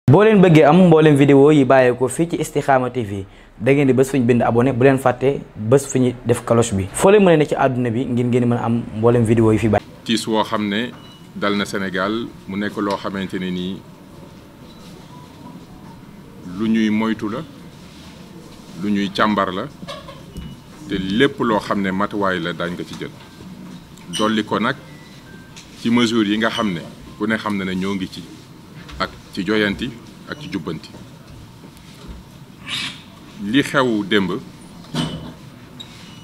boo leen bëggee am mboolem vidéo yi bàyyeekoo fii ci Istikhama TV da ngeen di bës fu ñu bind abonné bu leen fàtte bës fu ñu def cloche bi foo leen mën a ne ci àdduna bi ngir ngeen mën a am mboolem vidéo yi fi bàyyi. tiis woo xam ne dal na Sénégal mu nekk loo xamante ne nii lu ñuy moytu la lu ñuy càmbar la te lépp loo xam ne matuwaay la daañ ko ci jël dolli ko nag ci mesures yi nga xam ne ku ne xam na ne ñoo ngi ci ak ci joyanti ak ci jubbanti li xew démb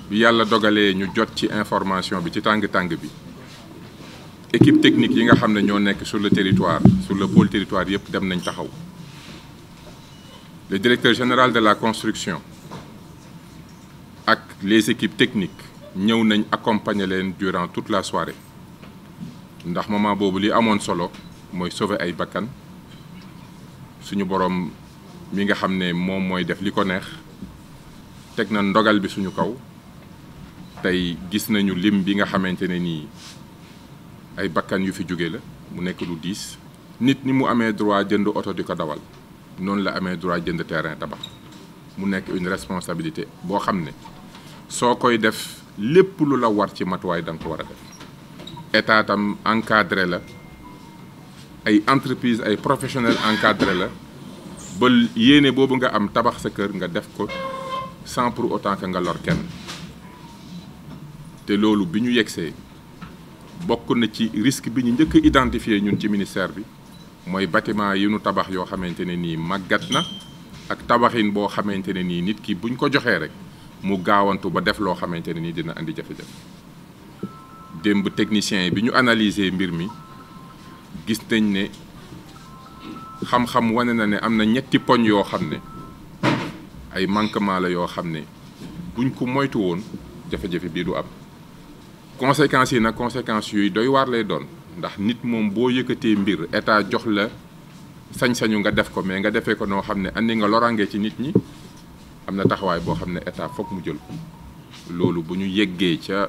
bi yàlla dogalee ñu jot ci information bi ci tàng-tàng bi équipe technique yi nga xam ne ñoo nekk sur le territoire sur le pôle territoire yëpp dem nañ taxaw le directeur général de la construction ak les équipes techniques ñëw nañ accompagner leen durant toute la soirée ndax moment boobu li amoon solo mooy sauver ay bakkan suñu borom mi nga xam ne moom mooy def li ko neex teg na ndogal bi suñu kaw tey gis nañu lim bi nga xamante ne nii ay bakkan yu fi jóge la mu nekk lu diis nit ni mu amee droit jënd oto di ko dawal noonu la amee droit jënd terrain tabax mu nekk une responsabilité boo xam ne soo koy def lépp lu la war ci matuwaay da nga ko war a def état tam encadré la ay entreprise ay professionnels encadré la ba yéene boobu nga am tabax sa kër nga def ko sans pour autant que nga lor kenn te loolu bi ñu yegsee bokk na ci risque bi ñu njëkk a identifier ñun ci ministère bi mooy bâtiment yi ñu tabax yoo xamante ne nii màggat na ak tabaxin boo xamante ne nii nit ki buñ ko joxee rek mu gaawantu ba def loo xamante ne nii dina andi jafe-jafe démb technicien yi bi ñu analyser mbir mi gis nañ ne xam-xam wane na ne am na ñetti poñ yoo xam ne ay manquement la yoo xam ne buñ ko moytu woon jafe-jafe bii du am conséquences yi nag conséquences yooyu doy waar lay doon ndax nit moom boo yëkkatee mbir état jox la sañ-sañu nga def ko mais nga defee ko noo xam ne andi nga loraange ci nit ñi am na taxawaay boo xam ne état foog mu jël ko loolu bu ñu yeggee ca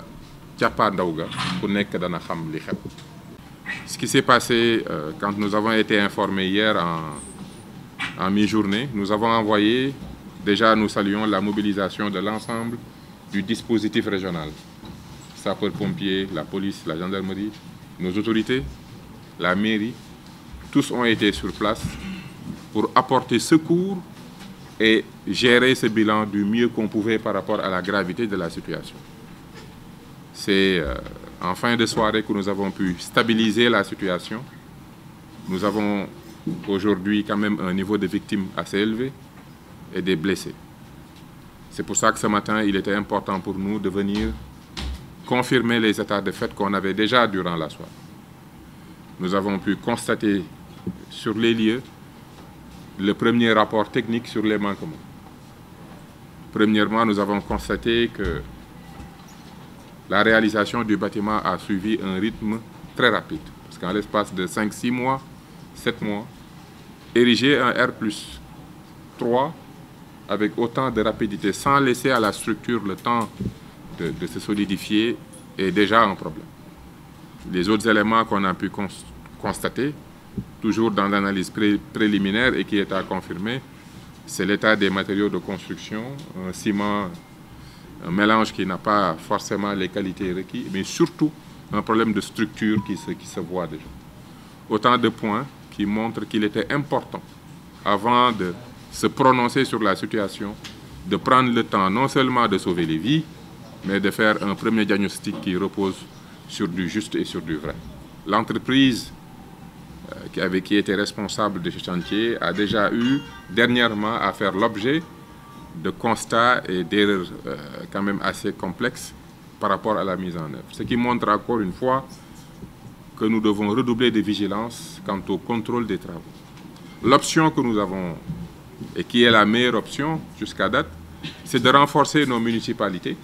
càppaandaw ga ku nekk dana xam li xew. Ce qui s'est passé quand nous avons été informés hier en mi-journée, nous avons envoyé, déjà nous saluons la mobilisation de l'ensemble du dispositif régional. Sapeurs-pompiers, la police, la gendarmerie, nos autorités, la mairie, tous ont été sur place pour apporter secours et gérer ce bilan du mieux qu'on pouvait par rapport à la gravité de la situation. C'est en fin de soirée que nous avons pu stabiliser la situation. Nous avons aujourd'hui quand même un niveau de victimes assez élevé et des blessés. C'est pour ça que ce matin, il était important pour nous de venir confirmer les états de fait qu'on avait déjà durant la soirée. Nous avons pu constater sur les lieux le premier rapport technique sur les manquements. Premièrement, nous avons constaté que la réalisation du bâtiment a suivi un rythme très rapide. Parce qu'en l'espace de 5-6 mois, 7 mois, ériger un R+3 avec autant de rapidité, sans laisser à la structure le temps de se solidifier, est déjà un problème. Les autres éléments qu'on a pu constater, toujours dans l'analyse préliminaire et qui est à confirmer, c'est l'état des matériaux de construction, un ciment, un mélange qui n'a pas forcément les qualités requises, mais surtout un problème de structure qui se voit déjà. Autant de points qui montrent qu'il était important, avant de se prononcer sur la situation, de prendre le temps non seulement de sauver les vies, mais de faire un premier diagnostic qui repose sur du juste et sur du vrai. L'entreprise qui était responsable de ce chantier a déjà eu dernièrement à faire l'objet de constats et d'erreurs quand même assez complexes par rapport à la mise en œuvre. Ce qui montre encore une fois que nous devons redoubler de vigilance quant au contrôle des travaux. L'option que nous avons, et qui est la meilleure option jusqu'à date, c'est de renforcer nos municipalités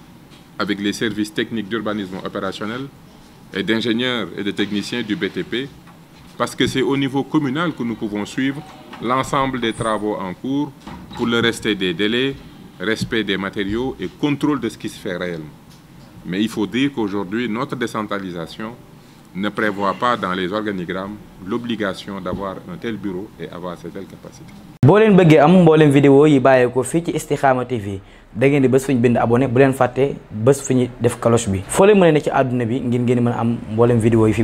avec les services techniques d'urbanisme opérationnel et d'ingénieurs et de techniciens du BTP, parce que c'est au niveau communal que nous pouvons suivre l'ensemble des travaux en cours pour le respect des délais, respect des matériaux et contrôle de ce qui se fait réellement. Mais il faut dire qu'aujourd'hui, notre décentralisation ne prévoit pas dans les organigrammes l'obligation d'avoir un tel bureau et avoir cette telle capacité. boo leen bëggee am mboolem vidéo yi bàyyeekoo fii ci Istikhama TV da ngeen di bës fu ñu bind abonné bu leen fàtte bës fu ñu def cloche bi foo leen mën a ne ci àdduna bi ngir ngeen mën a am mboolem vidéo yi fi